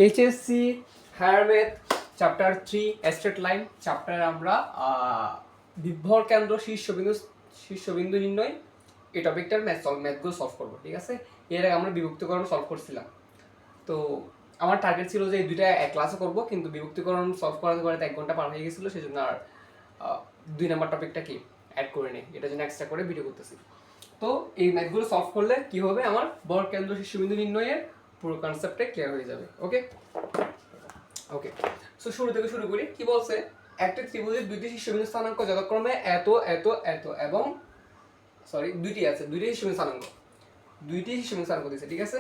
HSC higher math chapter 3 straight line চ্যাপ্টারে আমরা বিভর কেন্দ্র শীর্ষবিন্দু নির্ণয় এই টপিকটার ম্যাথগুলো সলভ করবো, ঠিক আছে। এর আগে আমরা বিভক্তিকরণ সলভ করছিলাম। তো আমার টার্গেট ছিল যে এই দুইটা এক ক্লাসে করবো, কিন্তু বিভক্তিকরণ সলভ করাতে করাতে 1 ঘন্টা পার হয়ে গেছিলো, সেই জন্য আর 2 নম্বর টপিকটা কি অ্যাড করে নিই, এটার জন্য এক্সট্রা করে ভিডিও করতেছি। তো এই ম্যাথগুলো সলভ করলে কি হবে, আমার বর কেন্দ্র শীর্ষবিন্দু নির্ণয়ের পুরো কনসেপ্টে ক্লিয়ার হয়ে যাবে। ওকে ওকে সো শুরু থেকে শুরু করি। কি বলছে, একটা ত্রিভুজের দুইটি শীর্ষবিন্দু স্থানাঙ্ক যথাক্রমে এত এত এত এবং দুইটি শীর্ষবিন্দু স্থানাঙ্ক দিয়েছে, ঠিক আছে।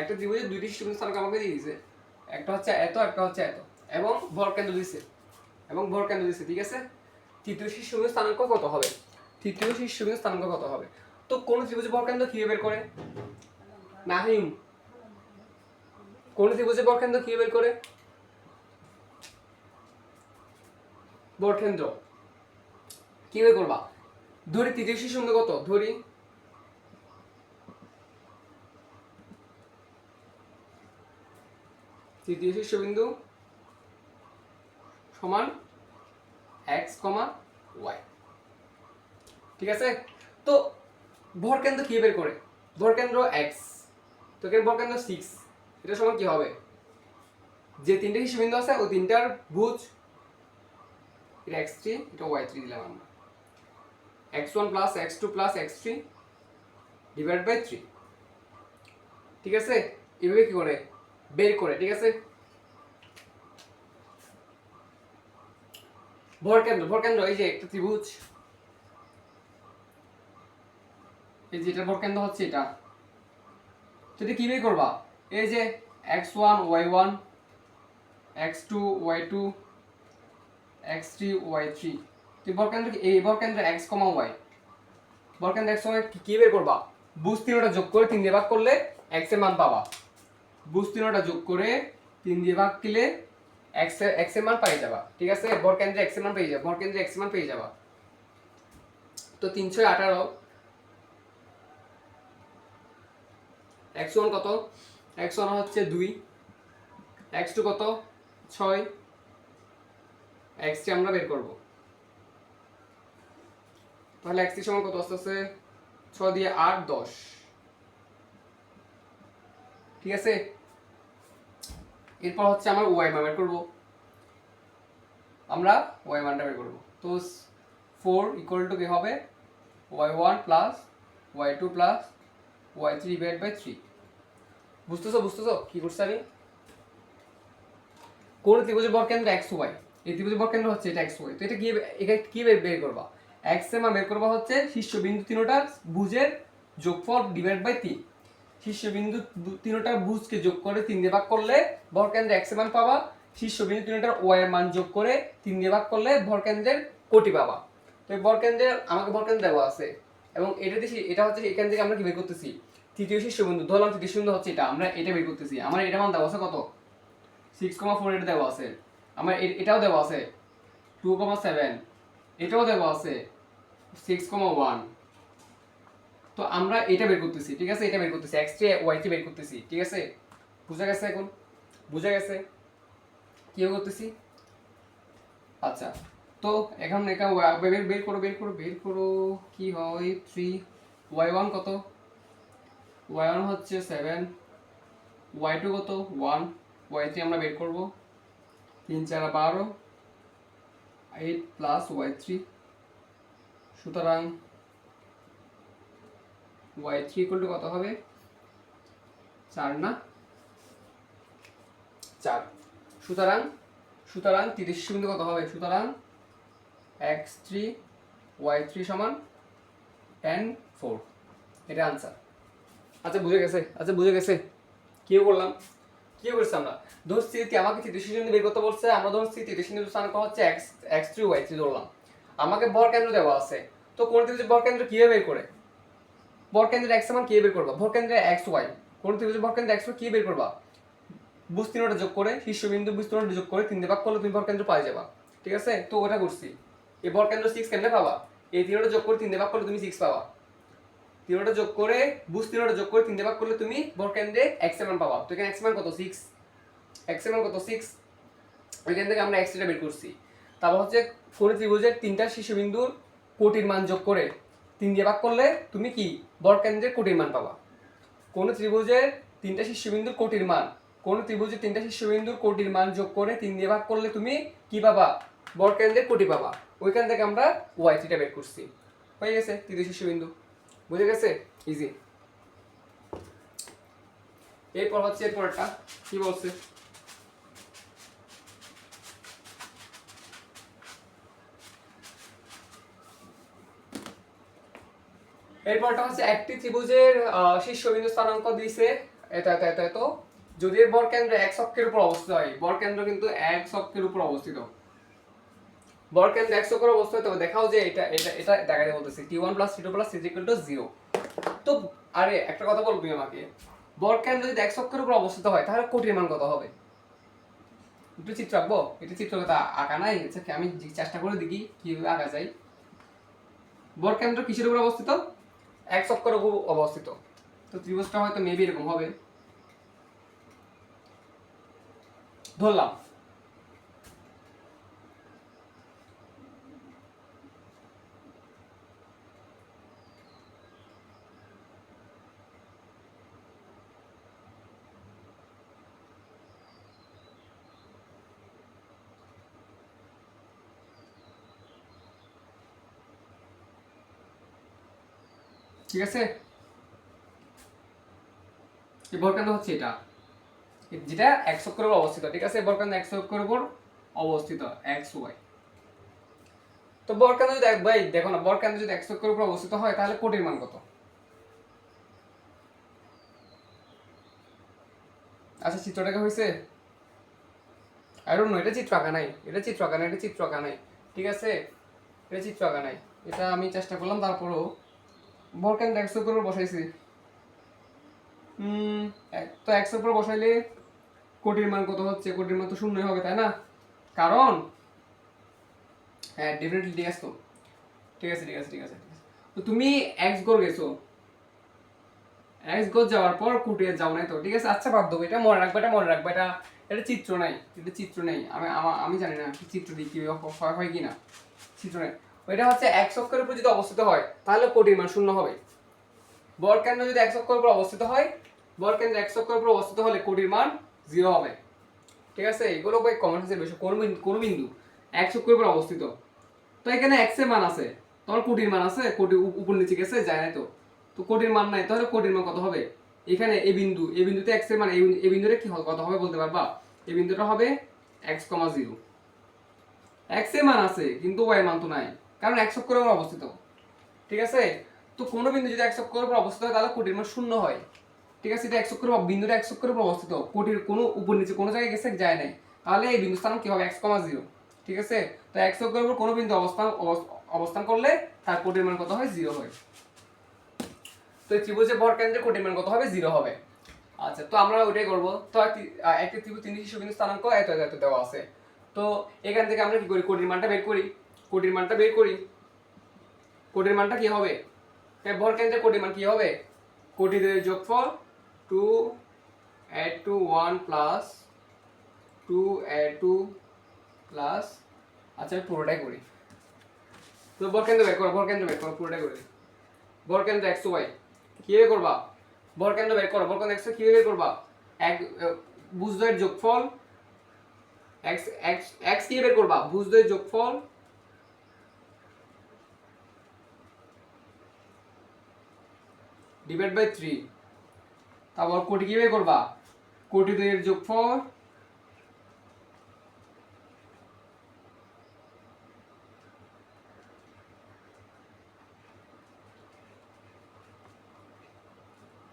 একটা ত্রিভুজের দুইটি শীর্ষবিন্দু স্থানাঙ্ক আমাকে দিয়ে দিয়েছে, একটা হচ্ছে এত, একটা হচ্ছে এত, এবং ভরকেন্দ্র দিয়েছে ঠিক আছে। তৃতীয় শীর্ষবিন্দু স্থানাঙ্ক কত হবে? তো কোন ত্রিভুজের ভরকেন্দ্র কিভাবে বের করে? নাহিম, কোন ত্রিভুজের ভরকেন্দ্র কিভাবে বের করে? ভরকেন্দ্র কিভাবে করবা? ধরি তৃতীয় শীর্ষবিন্দু কত, ধরি তৃতীয় শীর্ষবিন্দু সমান x, y, ঠিক আছে। তো ভরকেন্দ্র কি বের করে? ভরকেন্দ্র x, তো এখানে ভরকেন্দ্র 6, এটা সমান কি হবে? যে তিনটে শীর্ষবিন্দু আছে ওই তিনটার ভুজ, এটা x3, এটা y3 দিলাম আমরা, x1 plus x2 plus x3 divide by 3, ঠিক আছে। এভাবে কি করে বের করে, ঠিক আছে। ভরকেন্দ্র এই যে একটা ত্রিভুজ, এই যে এটা ভরকেন্দ্র হচ্ছে এটা, যদি কি বের করবা, এই যে x1 y1 x2 y2 x3 y3, তো ভরকেন্দ্র এই ভরকেন্দ্র x, y, ভরকেন্দ্র x, y কি বের করবা? ভুজ তিনটা যোগ করে 3 দিয়ে ভাগ করলে x এর মান পাবা। ভুজ তিনটা যোগ করে 3 দিয়ে ভাগ দিলে x এর মান পেয়ে যাবা, ঠিক আছে। ভরকেন্দ্র x এর মান পেয়ে যাবা, তো 318 x1 কত? x1 হচ্ছে 2, x2 কত? 6, x3 আমরা বের করব, তাহলে x3 সমান কত আসছে? 6 দিয়ে 8 10, ঠিক আছে। এরপর হচ্ছে আমার y মান বের করব, আমরা y মানটা বের করব। তো 4 ইকুয়াল টু কি হবে? y1 plus y2 plus y3 divide by 3। বুঝতেছো কি করছি আমি? কোন ত্রিভুজের ভরকেন্দ্র x y, এই ত্রিভুজের ভরকেন্দ্র হচ্ছে এটা x y, তো এটা কি বের করবা? x এর মান বের করবা হচ্ছে শীর্ষবিন্দু তিনটার ভুজের যোগফল ডিভাইড বাই 3। শীর্ষবিন্দু তিনটার ভুজকে যোগ করে 3 দিয়ে ভাগ করলে ভরকেন্দ্র x এর মান পাবা, শীর্ষবিন্দু তিনটার y এর মান যোগ করে 3 দিয়ে ভাগ করলে ভরকেন্দ্রের কোটি পাবা। তো এই ভরকেন্দ্রের আমাকে ভরকেন্দ্র দেওয়া আছে, এবং এটা হচ্ছে এখান থেকে আমরা কি বের করতেছি? তৃতীয় শীর্ষবিন্দু, ধরলাম তৃতীয় শীর্ষবিন্দু হচ্ছে এটা, আমরা এটা বের করতেছি। আমার এটা মান দেওয়া আছে কত? 6,4, এটা দেওয়া আছে। আমার এটাও দেওয়া আছে 2,7, এটাও দেওয়া আছে 6,1। তো আমরা এটা বের করতেছি, ঠিক আছে। এটা বের করতেছি, x3 y3 বের করতেছি, ঠিক আছে। বুঝা গেছে? এখন বুঝা গেছে কি করতেছি? আচ্ছা, তো এখন এটা বের করো কি হয়? 3, y1 কত? y1 হচ্ছে 7, y2 কত? 1, y3 আমরা বের করব 3 4 12, 8 প্লাস y3, সুতরাং y3 ইকুয়াল টু কত হবে? 4 না 4। সুতরাং 30 শূন্য কত হবে? সুতরাং x3 y3 সমান 10 4, এটা आंसर। আচ্ছা বুঝে গেছে কি করলাম, কি করছি আমরা? ধরছি আমাকে 30 শূন্য বের করতে বলছে, আমরা ধরছি 30 শূন্য স্থানাঙ্ক হচ্ছে x3 y3 ধরলাম। আমাকে ভরকেন্দ্র দেওয়া আছে, তো কোন ত্রিভুজের ভরকেন্দ্র কিভাবে বের করে? ভরকেন্দ্রের x এর মান কিভাবে বের করবা? ভরকেন্দ্রের x y, কোন ত্রিভুজের ভরকেন্দ্র x y কি বের করবা? ভুজ তিনটা যোগ করে শীর্ষবিন্দু ভুজ তিনটা যোগ করে 3 দিয়ে ভাগ করলে তুমি ভরকেন্দ্র পাই যাবা, ঠিক আছে। তো ওটা করছি। এই ভরকেন্দ্র 6 কেমনে পাবা? এই তিনটা যোগ করে 3 দিয়ে ভাগ করলে তুমি 6 পাবা। তিনটা যোগ করে ভুজ তিনটা যোগ করে 3 দিয়ে ভাগ করলে তুমি ভরকেন্দ্রে x এর মান পাবা। তো এখানে x এর মান কত? 6। x এর মান কত 6, ওইখান থেকে আমরা x টা বের করছি। তারপর হচ্ছে কোন ত্রিভুজের তিনটা শীর্ষবিন্দুর কোটির মান যোগ করে 3 দিয়ে ভাগ করলে তুমি কি বর্গকেন্দ্রের কোটির মান পাবা। কোন ত্রিভুজের তিনটা শীর্ষবিন্দুর কোটির মান, কোন ত্রিভুজের তিনটা শীর্ষবিন্দুর কোটির মান যোগ করে 3 দিয়ে ভাগ করলে তুমি কি পাবা, বর্গকেন্দ্রের কোটি পাবা। ওইখান থেকে আমরা y টা বের করছি। হয়ে গেছে তৃতীয় শীর্ষবিন্দু, বুঝে গেছে, ইজি। এরপর হচ্ছে এরপরটা কি বলছে, এরপরটা হচ্ছে একটি ত্রিভুজের শীর্ষবিন্দু স্থানাঙ্ক দিয়েছে এত এত এত এত, যদি এর বর্গকেন্দ্র x অক্ষের উপর অবস্থিত হয়, বর্গকেন্দ্র কিন্তু x অক্ষের উপর অবস্থিত, বর্গকেন্দ্র x অক্ষের অবস্থিত, তবে দেখাও যে এটা এটা এটা দেখাতে বলতেছি t1 + t2 + c 0। তো আরে একটা কথা বল তুমি আমাকে, বর্গকেন্দ্র যদি x অক্ষের উপর অবস্থিত হয় তাহলে কোটির মান কত হবে? একটু চিত্র আঁকবো, এটা চিত্রটা আঁকা নাই, আচ্ছা আমি চেষ্টা করে দেখি কিভাবে আঁকা যায়। বর্গকেন্দ্র কিসের উপর অবস্থিত? x অক্ষের উপর অবস্থিত। তো ত্রিভুজটা হয়তো মেবি এরকম হবে, ধরলাম। ঠিক আছে, এই বর্গকেন্দ্র হচ্ছে এটা, যেটা x অক্ষের উপর অবস্থিত। ঠিক আছে, বর্গকেন্দ্র x অক্ষের উপর অবস্থিত x y। তো বর্গকেন্দ্র যদি ভাই দেখো না, বর্গকেন্দ্র যদি x অক্ষের উপর অবস্থিত হয় তাহলে কোটির মান কত? আচ্ছা চিত্রটাকে হয়েছে, আই ডোন্ট নো, এটা চিত্র আঁকা নাই, এটা চিত্র আঁকা নাই, এটা চিত্র আঁকা নাই। ঠিক আছে, এটা চিত্র আঁকা নাই, এটা আমি চেষ্টা করলাম, তারপরও বর্গকেন্দ্র x অক্ষের উপর বসাইছি। তো x এর উপর বসাইলে কোটির মান কত হচ্ছে? কোটির মান তো শূন্যই হবে, তাই না? কারণ হ্যাঁ ডেফিনেটলি ঠিক আছে। তো ঠিক আছে ঠিক আছে ঠিক আছে, তো তুমি x গড় গেছো, x গড় যাওয়ার পর কুটিয়ে যাও নাই তো, ঠিক আছে। আচ্ছা বাদ দেবো, এটা মনে রাখবে, এটা মনে রাখবে, এটা এটা চিত্র নাই, এটা চিত্র নেই। আমি জানি না চিত্র দিয়ে কি হয় কি না, চিত্র নেই। ওইটা হচ্ছে x অক্ষের উপর যদি অবস্থিত হয় তাহলে কোটির মান শূন্য হবে। বর্গকেন্দ্র যদি x অক্ষের উপর অবস্থিত হয়, বর্গকেন্দ্র x অক্ষের উপর অবস্থিত হলে কোটির মান 0 হবে। ঠিক আছে, এগুলো ভাই কমন সেন্সের বিষয়। কোন বিন্দু x অক্ষের উপর অবস্থিত, তো এখানে x এর মান আছে, তোমার কোটির মান আছে, কোটি উপর নিচে গেছে যায় নাই তো, তো কোটির মান নাই, তাহলে কোটির মান কত হবে? এখানে এই বিন্দুতে x এর মান, এই বিন্দুতে কি কত হবে বলতে পারবা? এই বিন্দুটা হবে x, 0। x এর মান আছে কিন্তু y এর মান তো নাই, কারণ x অক্ষের উপর অবস্থিত। ঠিক আছে, তো কোনো বিন্দু যদি x অক্ষের উপর অবস্থিত হয় তাহলে কোটির মান শূন্য হয়। ঠিক আছে, এটা x অক্ষের বিন্দুটা x অক্ষের উপর অবস্থিত, কোটির কোনো উপর নিচে কোনো জায়গায় গেছে যায় নাই, তাহলে এই বিন্দু স্থান কি হবে? x, 0। ঠিক আছে, তো x অক্ষের উপর কোনো বিন্দু অবস্থান করলে তার কোটির মান কত হয়? 0 হয়। তো ত্রিভুজের বর্গকেন্দ্রের কোটির মান কত হবে? 0 হবে। আচ্ছা, তো আমরা ওইটাই করব। তো একটা ত্রিভুজ তিনটি শীর্ষবিন্দু স্থানাঙ্ক এত এত দেওয়া আছে, তো এখান থেকে আমরা কি করি? কোটির মানটা বের করি, কোটির মানটা বের করি। কোটির মানটা কি হবে? বর্গকেন্দ্রের কোটির মান কি হবে? কোটিদের যোগফল 2 add to 1 plus 2 add to plus, আচ্ছা আমি পুরোটাই করি। তো বর্গকেন্দ্র বের করো, বর্গকেন্দ্র বের করো, পুরোটাই করি। বর্গকেন্দ্র x y কিভাবে করবা? বর্গকেন্দ্র বের করো, বর্গকেন্দ্র x কিভাবে বের করবা? এক ভুজদ্বয়ের যোগফল x x x কিভাবে বের করবা? ভুজদ্বয়ের যোগফল ডিভাইড বাই 3। তারপর কোটি কিভাবে করবা? কোটি দ্বয়ের যোগফল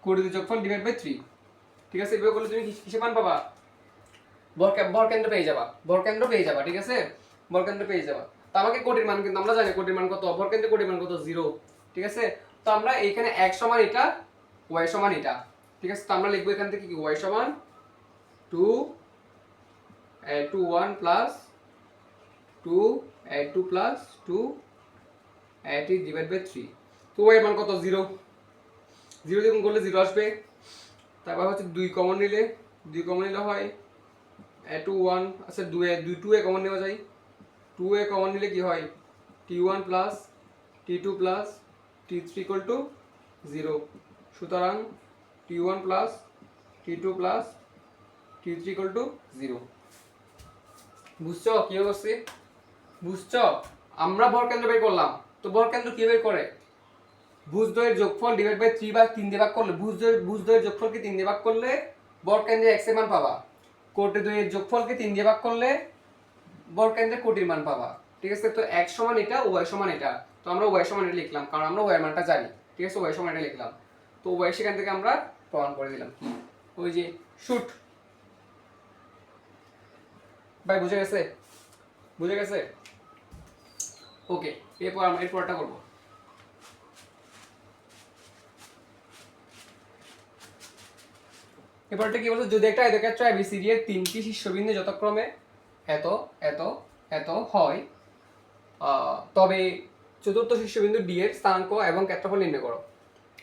কোটিদের যোগফল ডিভাইড বাই 3। ঠিক আছে, এভাবে করলে তুমি কিসে মান পাবা? বর্গকেন্দ্র পেয়ে যাবা, বর্গকেন্দ্র পেয়ে যাবা। ঠিক আছে, বর্গকেন্দ্র পেয়ে যাবা। তো আমাকে কোটির মান কিন্তু আমরা জানি কোটির মান কত, বর্গকেন্দ্রের কোটির মান কত? 0। ঠিক আছে, তো আমরা এখানে x সমান এটা, y সমান এটা। ঠিক আছে, তো আমরা লিখবো এখান থেকে কি y সমান 2 add to 1 plus 2 add to plus 2 add it divided by 3। তো y এর মান কত? 0। 0 যখন করলে 0 আসবে। তারপর হচ্ছে 2 কমন নিলে হয় টু ওয়ান, আচ্ছা টু এ কমন নেওয়া যায়, টু এ কমন নিলে কি হয়, T one plus T two plus T three equal to zero. সুতরাং T one plus T two plus T three equal to zero. বুঝছো কি করছি? বুঝছো? আমরা ভরকেন্দ্র বের করলাম, তো ভরকেন্দ্র কি বের করে? ভুজদ্বয়ের যোগফল ডিভাইড বাই 3 বা 3 দিয়ে ভাগ করলে, ভুজদ্বয়ের যোগফলকে 3 দিয়ে ভাগ করলে বরকেন্দ্রের x এর মান পাবা। কোটিদ্বয়ের যোগফলকে 3 দিয়ে ভাগ করলে বরকেন্দ্রের কোটির মান পাবা। ঠিক আছে, তো x সমান এটা, y সমান এটা, তো আমরা y সমান এটা লিখলাম কারণ আমরা y এর মানটা জানি। ঠিক আছে, y সমান এটা লিখলাম, তো y সেখান থেকে আমরা প্রমাণ করে দিলাম কি, ওই যে শুট। ভাই বুঝে গেছে? বুঝে গেছে? ওকে, এরপর আমরা এরপরটা করবো। এবারটা কি বলছে, যদি একটা আয়তক্ষেত্র ABCD এর তিনটি শীর্ষবিন্দু যথাক্রমে এত এত এত হয়, তবে চতুর্থ শীর্ষবিন্দু D এর স্থানাঙ্ক এবং ক্ষেত্রফল নির্ণয় করো।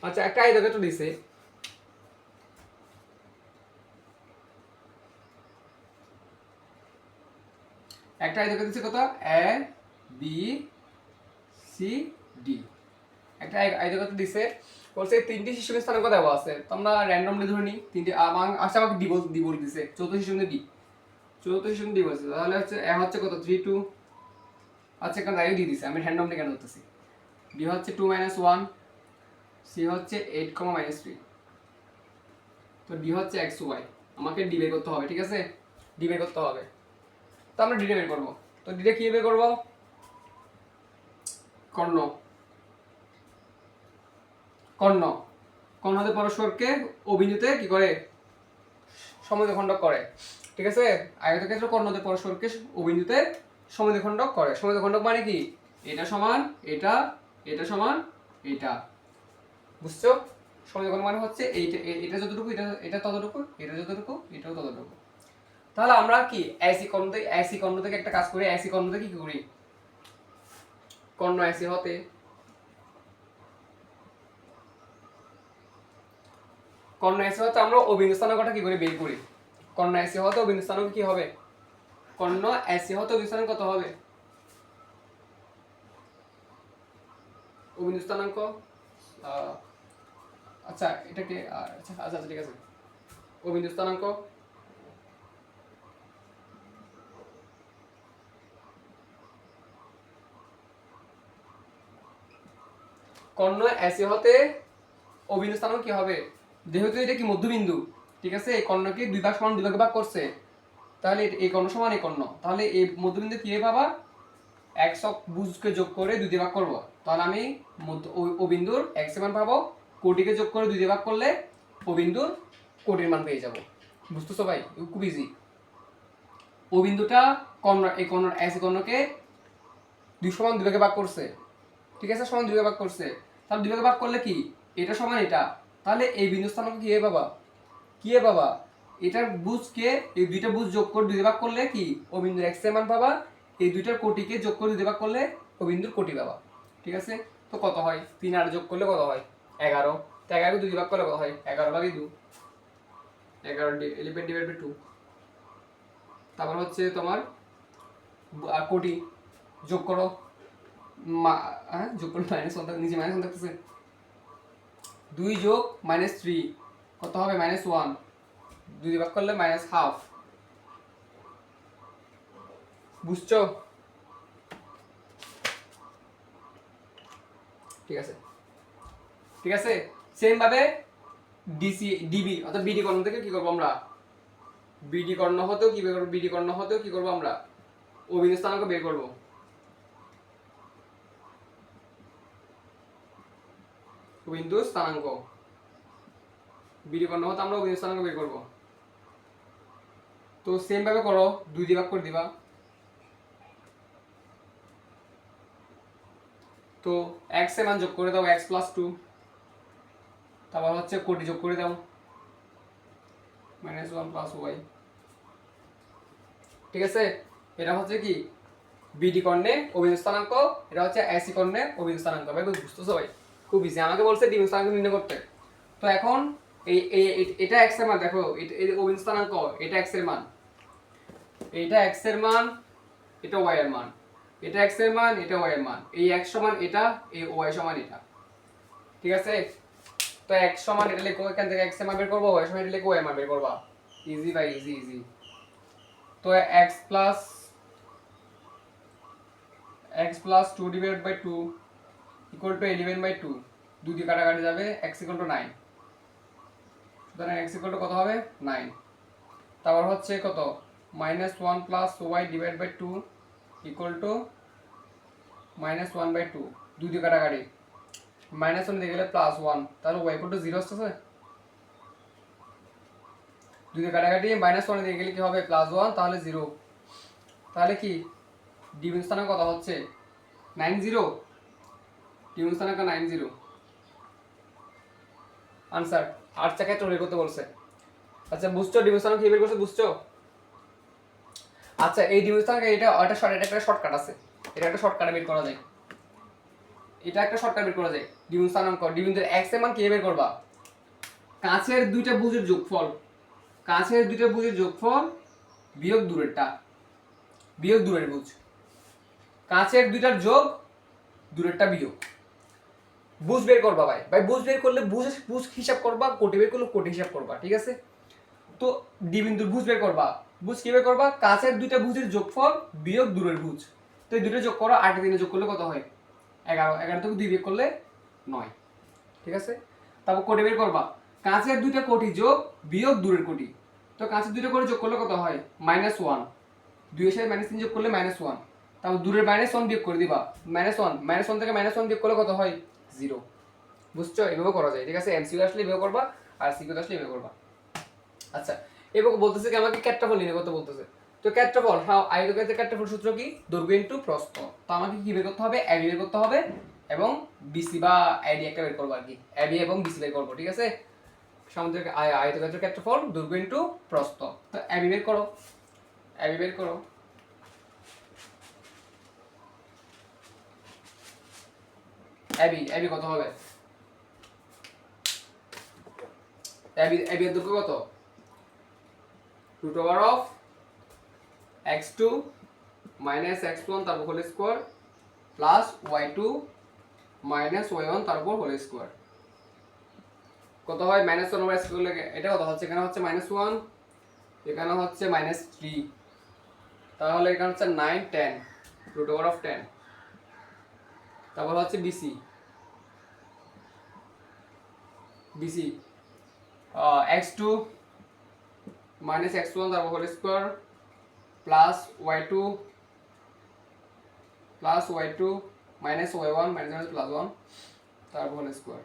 আচ্ছা, একটা আয়তক্ষেত্র দিছে, একটা আয়তক্ষেত্র দিছে কত, A B C D, একটা আয়তক্ষেত্র দিছে, বলছে তিনটি শীর্ষবিন্দু স্থানাঙ্ক দেওয়া আছে, তো আমরা র্যান্ডমলি ধরে নিই তিনটি। আচ্ছা, আমাকে ডি বলে দিছে, চতুর্থ শীর্ষবিন্দু D, চতুর্থ শীর্ষবিন্দু D বলছে, তাহলে হচ্ছে A হচ্ছে কত 3 2, আচ্ছা এখানে রাইও দিয়ে দিছে, আমি র্যান্ডমলি কেন ধরতেছি। B হচ্ছে 2 - 1, C হচ্ছে 8, -3, তো D হচ্ছে x y, আমাকে D বের করতে হবে। ঠিক আছে, D বের করতে হবে, তো আমরা D বের করব। তো D কি বের করব, কর্ণ, কর্ণ, কর্ণদের পরস্পরকে অবিন্দুতে কি করে, সমদ্বিখণ্ডক করে। ঠিক আছে, আয়তক্ষেত্র কর্ণদের পরস্পরকে অবিন্দুতে সমদ্বিখণ্ডক করে। সমদ্বিখণ্ডক মানে কি, এটা সমান এটা, এটা সমান এটা, বুঝছো? সমদ্বিখণ্ডক মানে হচ্ছে এইটা, এটা যতটুকু এটা এটা ততটুকু, এটা যতটুকু এটাও ততটুকু। তাহলে আমরা কি এসি কর্ণ থেকে একটা কাজ করি, এসি কর্ণ থেকে কি করি, কর্ণ এসি হতে আমরা অবিন্দু স্থানাঙ্কটা কি করে বের করি। কর্ণ এসি হতে অবিন্দু স্থানাঙ্ক কি হবে, কর্ণ এসি হতে অবিন্দু স্থানাঙ্ক কত হবে, অবিন্দু স্থানাঙ্ক, আচ্ছা এটাকে আচ্ছা আচ্ছা আচ্ছা ঠিক আছে, অবিন্দু স্থানাঙ্ক কর্ণ এসি হতে অবিন্দু স্থানাঙ্ক কি হবে, যেহেতু এটা কি মধ্যবিন্দু, ঠিক আছে, এই কর্ণকে দুই ভাগ সমান দুই ভাগে ভাগ করছে, তাহলে এই কর্ণ সমান এই কর্ণ, তাহলে এই মধ্যবিন্দু কি পাবা, x ভুজকে যোগ করে দুই দিয়ে ভাগ করব, তাহলে আমি ও বিন্দুর x এর মান পাবো, কোটিকে যোগ করে দুই দিয়ে ভাগ করলে ও বিন্দুর কোটির মান পেয়ে যাব। বুঝতেছো ভাই, খুব ইজি। ও বিন্দুটা কর্ণ, এই কর্ণ এসি কর্ণকে দুই সমান দুই ভাগে ভাগ করছে, ঠিক আছে, সমান দুই ভাগে ভাগ করছে, তাহলে দুই ভাগে ভাগ করলে কি, এটা সমান এটা, তাহলে এই বিন্দু স্থানাঙ্ক কি এ বাবা, কি এ বাবা, এটার ভুজকে এই দুইটা ভুজ যোগ করে দুই দিয়ে ভাগ করলে কি ও বিন্দুর x এর মান পাবা, এই দুইটার কোটিকে যোগ করে দুই দিয়ে ভাগ করলে ও বিন্দুর কোটি পাবা। ঠিক আছে, তো কত হয়, 3 আর যোগ করলে কত হয় 11, তো 11 কে দুই দিয়ে ভাগ করলে কত হয় 11/2, 11 ডিভাইড বাই 2, তারপর হচ্ছে তোমার কোটি যোগ করো, যোগ করলে -1 নিচে -1 থাকতেছে, 2 যোগ -3 কত হবে -1, 2 দিয়ে ভাগ করলে -1/2, বুঝছো? ঠিক আছে, ঠিক আছে, সেম ভাবে ডিসি ডিবি অর্থাৎ বিডি কর্ণ থেকে কি করব আমরা, বিডি কর্ণ হতেও কি বের করব, বিডি কর্ণ হতেও কি করব আমরা, অবিন্দু স্থানাঙ্ক বের করব। অবিন্দু স্থানাঙ্ক, বিডি কর্ণ হতে আমরা অবিন্দু স্থানাঙ্ক বের করব। তো সেম ভাবে করো, 2 দিয়ে ভাগ করে দিবা, তো x এর মান যোগ করে দাও, x + 2, তারপর হচ্ছে কোটি যোগ করে দাও, -1 + y, ঠিক আছে, এটা হচ্ছে কি বিডি কর্ণে অবিন্দু স্থানাঙ্ক, এটা হচ্ছে এসি কর্ণে অবিন্দু স্থানাঙ্ক। ভাই বুঝতেছো ভাই, খুব ইজি, আমাকে বলছে ডিম স্থানাঙ্ক নির্ণয় করতে। তো এখন এই এটা x এর মান দেখো, এটা অবিন্দু স্থানাঙ্ক, এটা x এর মান, এইটা x এর মান, এটা y এর মান, এটা x এর মান, এটা y এর মান, এই x সমান এটা, এই y সমান এটা। ঠিক আছে, তো x সমান এটা লিখো, এখান থেকে x এর মান বের করব, y সমান এটা লিখো, y এর মান বের করবা। ইজি ভাই, ইজি ইজি। তো x plus 2 divided by 2 equal to 11/2, 2 দিয়ে কাটাকাটি যাবে, x ইকুয়াল টু 9। সুতরাং x ইকুয়াল টু কত হবে? 9। তারপর হচ্ছে কত, -1 plus y divide by 2 equal to -1/2, 2 দিয়ে কাটাকাটি, -1 দিয়ে গেলে +1, তাহলে y ইকুয়াল টু 0 আসতেছে। 2 দিয়ে কাটাকাটি -1 দিয়ে গেলে কি হবে? +1, তাহলে 0। তাহলে কি ডিভিশন স্থানাঙ্ক কত হচ্ছে? 90। ডিভিশন স্থানাঙ্ক 90। আনসার 8 টা ক্ষেত্র বের করতে বলছে। আচ্ছা বুঝছো ডিভিশন স্থানাঙ্ক কি বের করছে, বুঝছো? আচ্ছা এই ডিভিশন স্থানাঙ্ক এটা একটা শর্টকাট আছে, এটা একটা শর্টকাটে বের করা যায়, এটা একটা শর্টকাট বের করা যায়। ডিভিশন স্থানাঙ্ক, ডিভিশনের x এর মান কি বের করবা? কাছের দুইটা ভুজের যোগফল, কাছের দুইটা ভুজের যোগফল বিয়োগ দূরেরটা, বিয়োগ দূরের ভুজ, কাছের দুইটার যোগ দূরেরটা বিয়োগ। বুঝ বের করবা ভাই, বুঝ বের করলে বুঝ হিসাব করবা, কোটি বের করলে কোটি হিসাব করবা। ঠিক আছে, তো ডি বিন্দুর ভুজ বের করবা। ভুজ কি বের করবা? কাছের দুইটা ভুজের যোগফল বিয়োগ দূরের ভুজ। তো এই দুটো যোগ করো, 8 এর 3 যোগ করলে কত হয়? 11। 11 থেকে 2 বিয়োগ করলে 9। ঠিক আছে, তারপর কোটি বের করবা। কাছের দুইটা কোটি যোগ বিয়োগ দূরের কোটি। তো কাছের দুইটা কোটি যোগ করলে কত হয়? -1। 2 এর সাথে -3 যোগ করলে -1। তারপর দূরের -1 বিয়োগ করে দিবা। -1 থেকে -1 বিয়োগ করলে কত হয়? 0। বুঝছো? এভাবে করা যায়। ঠিক আছে, এমসিকিউ আসলে এভাবে করবা, আর সিকিউ আসলে এভাবে করবা। আচ্ছা, এভাবে বলতেছে কি আমাকে ক্ষেত্রফল নির্ণয় করতে বলতেছে। তো ক্ষেত্রফল, হ্যাঁ আয়তক্ষেত্রের ক্ষেত্রফল সূত্র কি? দৈর্ঘ্য ইনটু প্রস্থ। তো আমাকে কি বের করতে হবে? এবি বের করতে হবে এবং বিসি বা আইডি একটা বের করব আর কি, এবি এবং বিসি বের করব। ঠিক আছে, সামুদ্রিক আয়তক্ষেত্রের ক্ষেত্রফল দৈর্ঘ্য ইনটু প্রস্থ। তো এবি বের করো, এবি বের করো। এবি কত হবে? এবি এর দৈর্ঘ্য কত? √x2 -x1 তার whole square plus y2 -y1 তার উপর হোল স্কয়ার। কত হয়? -1 ওভার স্কয়ার করলে এটা কত হচ্ছে? এখানে হচ্ছে -1, এখানে হচ্ছে -3, তাহলে এখানে হচ্ছে 9 10 √10। তারপর হচ্ছে বিসি, বিসি x2 -x1 তার whole square plus y2 -y1 -1 তারপর হোল স্কয়ার।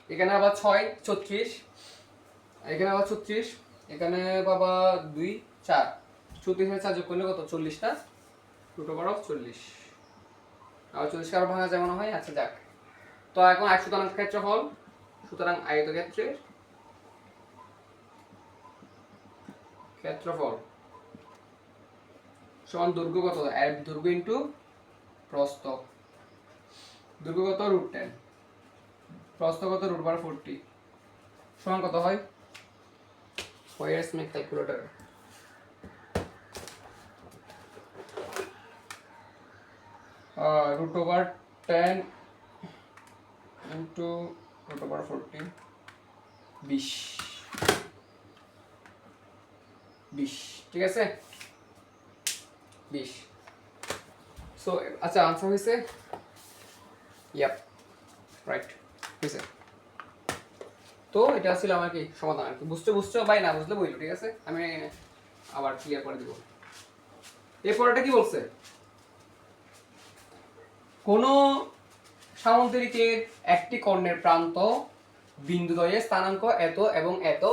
এখানে আবার 6 36, এখানে আবার 36, এখানে বাবা 2 4, 36 এর 4 যোগ করলে কত? 40 টা √40। আর 40 কে আবার ভাঙা যায় মনে হয়। আচ্ছা যাক, তো এখন 8 শতাংশ ক্ষেত্রফল, সুতরাং আয়তক্ষেত্রের ক্ষেত্রফল সমান দৈর্ঘ্য কত? দৈর্ঘ্য ইনটু প্রস্থ। দৈর্ঘ্য কত? √10, প্রস্থ কত? √40 সমান কত হয়? Where's my calculator? √10 into √40 20। ঠিক আছে, 20। সো আচ্ছা আনসার হয়েছে, ইয়াপ রাইট হয়েছে। তো এটা ছিল আমার কি সমাধান আর কি। বুঝছো ভাই? না বুঝলে বইলো, ঠিক আছে, আমি আবার ক্লিয়ার করে দিব। এরপরটা কি বলছে? কোন সামুদ্রিকের একটি কর্ণের প্রান্ত বিন্দুদ্বয়ের স্থানাঙ্ক এত এবং এত,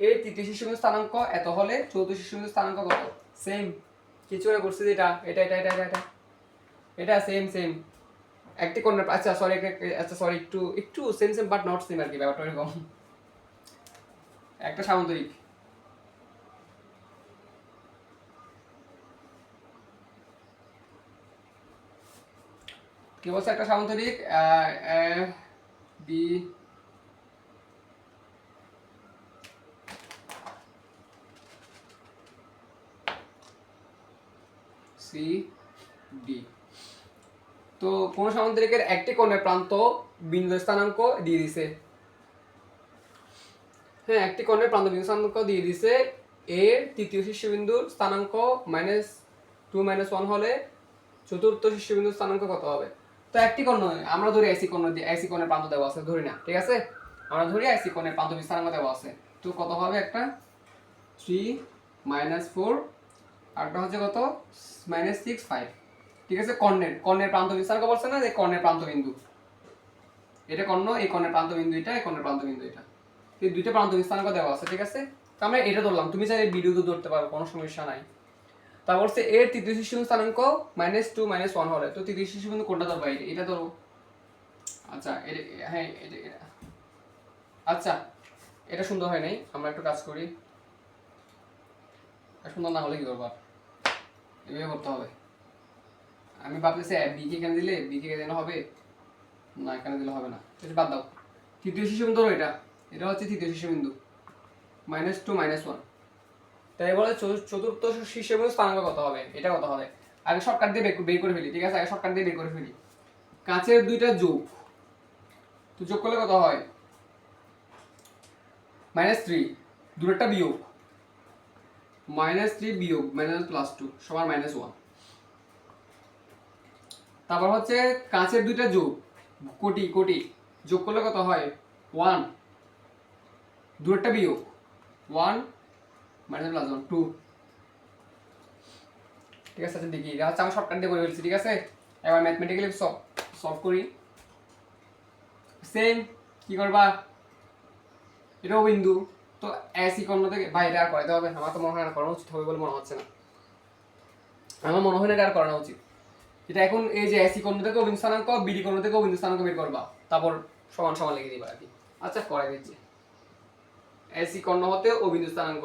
এর তৃতীয় শীর্ষবিন্দুর স্থানাঙ্ক এত হলে চতুর্থ শীর্ষবিন্দুর স্থানাঙ্ক কত? সেম কিছু করে করছি, এটা এটা এটা এটা এটা এটা সেম সেম একটি কর্ণের, আচ্ছা সরি একটু same same but not same আর কি, ব্যাপারটা এরকম। একটা সামুদ্রিক, কি বলছে? একটা সামুদ্রিক বি সি ডি। তো কোন সামান্তরিকের একটি কোণের প্রান্ত বিন্দু স্থানাঙ্ক দিয়ে দিছে, হ্যাঁ একটি কোণের প্রান্ত বিন্দু স্থানাঙ্ক দিয়ে দিছে, এর তৃতীয় শীর্ষবিন্দুর স্থানাঙ্ক -2 -1 হলে চতুর্থ শীর্ষবিন্দুর স্থানাঙ্ক কত হবে? তো একটি কোণ নয়, আমরা ধরি আইসি কোণ, আইসি কোণের প্রান্ত দেওয়া আছে, ধরি না, ঠিক আছে, আমরা ধরি আইসি কোণের প্রান্ত স্থানাঙ্ক দেওয়া আছে। তো কত হবে? একটা 3 -4, আরটা হচ্ছে কত -6 5, ঠিক আছে। কর্ণের প্রান্ত স্থানাঙ্ক বলছে না, যে কর্ণের প্রান্ত বিন্দু, এটা কর্ণ, এই কর্ণের প্রান্ত বিন্দু এটা, এই কর্ণের প্রান্ত বিন্দু এটা, এই দুইটা প্রান্ত স্থানাঙ্ক দেওয়া আছে, ঠিক আছে। তো আমরা এটা ধরলাম, তুমি চাইলে ভিডিওতে ধরতে পারো, কোনো সমস্যা নাই। তারপর হচ্ছে এর তৃতীয় শীর্ষবিন্দু স্থানাঙ্ক -2 -1 হলে, তো তৃতীয় শীর্ষবিন্দু কোনটা ধরবা? এটা ধরো। আচ্ছা হ্যাঁ এটা আচ্ছা এটা সুন্দর হয় নাই, আমরা একটু কাজ করি, সুন্দর না হলে কি করবা, এভাবে করতে হবে। আমি ভাবতেছি বি কে এখানে দিলে বি কে এখানে হবে না, এখানে দিলে হবে না, বাদ দাও। তৃতীয় শীর্ষবিন্দু ধরো, এটা হচ্ছে তৃতীয় শীর্ষবিন্দু, -2 -1। তাই বলে চতুর্থ শীর্ষবিন্দু স্থানাঙ্ক কত হবে? এটা কত হবে? আগে শর্টকাট দিয়ে বের করে ফেলি, ঠিক আছে, আগে শর্টকাট দিয়ে বের করে ফেলি। কাছের দুইটা যোগ, তো যোগ করলে কত হয়? -3, দূরেরটা বিয়োগ, -3 বিয়োগ -+2 সমান -1। তারপর হচ্ছে কাছের দুইটা যোগ, কোটি যোগ করলে কত হয়? 1, দূরেরটা বিয়োগ 1 -+1 2, ঠিক আছে। আচ্ছা দেখি, এটা হচ্ছে আমি শর্টকাট দিয়ে করে ফেলছি, ঠিক আছে। এবার ম্যাথমেটিক্যালি সলভ করি। সেম কি করবা, এটাও বিন্দু, তো এসি কর্ণ থেকে বাইরে আর করাইতে হবে, আমার তো মনে হয় না করানো উচিত হবে বলে মনে হচ্ছে না, আমার মনে হয় না এটা আর করানো উচিত। এটা এখন এই যে এসি কর্ণ থেকে বিন্দু স্থানাঙ্ক, বিডি কর্ণ থেকে বিন্দু স্থানাঙ্ক বের করবা, তারপর সমান সমান লিখে দিবা আর কি। আচ্ছা করাই দিচ্ছি, এসি কর্ণ হতে ও বিন্দু স্থানাঙ্ক,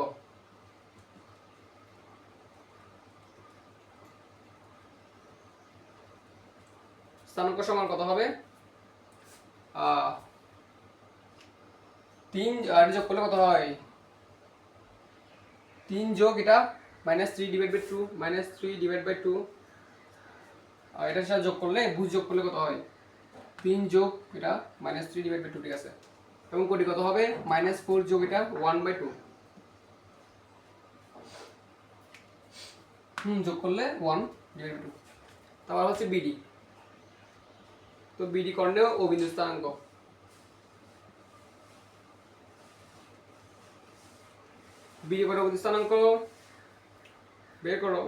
স্থানাঙ্ক সমান কত হবে? 3 আর যোগ করলে কত হয়? 3 যোগ এটা -3/2 -3/2, আর এটার সাথে যোগ করলে, ভুজ যোগ করলে কত হয়? 3 যোগ এটা -3/2, ঠিক আছে। এবং কোটি কত হবে? -4 যোগ এটা 1/2, যোগ করলে 1/2। তারপর হচ্ছে বিডি, তো বিডি কর্ণেও ও বিন্দু স্থানাঙ্ক, বিডি কর্ণের বিন্দু স্থানাঙ্ক বের করো।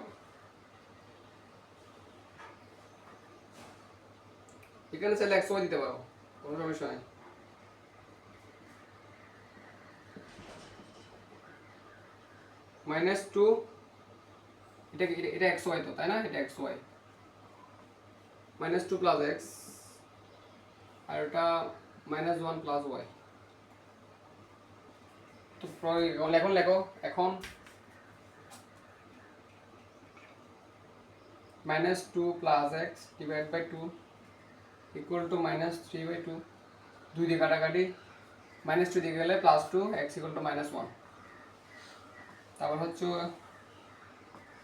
এখানে চাইলে 100 দিতে পারো, কোনো সমস্যা নাই। -2, এটা xy তো, তাই না, এটা xy, -2 + x, আর এটা -1 + y। তো এখন লেখো, এখন -2 + x / 2 = -3/2, 2 দিয়ে কাটাকাটি, -2 দিয়ে গেলে +2, x = -1। তারপর হচ্ছে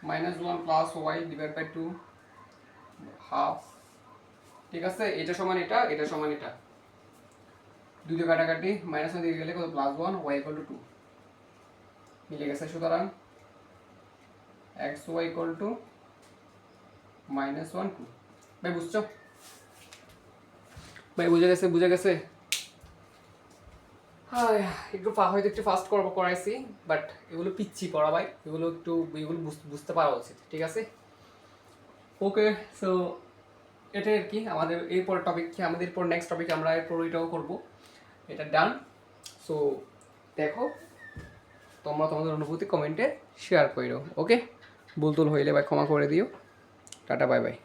-1 + y / 2 হাফ, ঠিক আছে। এটা সমান এটা, এটা সমান এটা, 2 দিয়ে কাটাকাটি, -1 দিয়ে গেলে কত? +1, y = 2, মিলে গেছে। সুতরাং x y = -1 2। ভাই বুঝছো? ভাই বুঝে গেছে, বুঝে গেছে। হ্যাঁ হয়তো একটু ফাস্ট করাইছি, বাট এগুলো পিচ্ছি পড়া ভাই, এগুলো বুঝতে পারা উচিত, ঠিক আছে। ওকে, সো এটাই আর কি আমাদের এরপর টপিক, আমাদের এরপর নেক্সট টপিক আমরা এরপর ওইটাও করবো, এটা ডান। সো দেখো, তোমরা তোমাদের অনুভূতি কমেন্টে শেয়ার করো, ওকে। ভুল টুল হইলে ভাই ক্ষমা করে দিও। Tata, bye bye.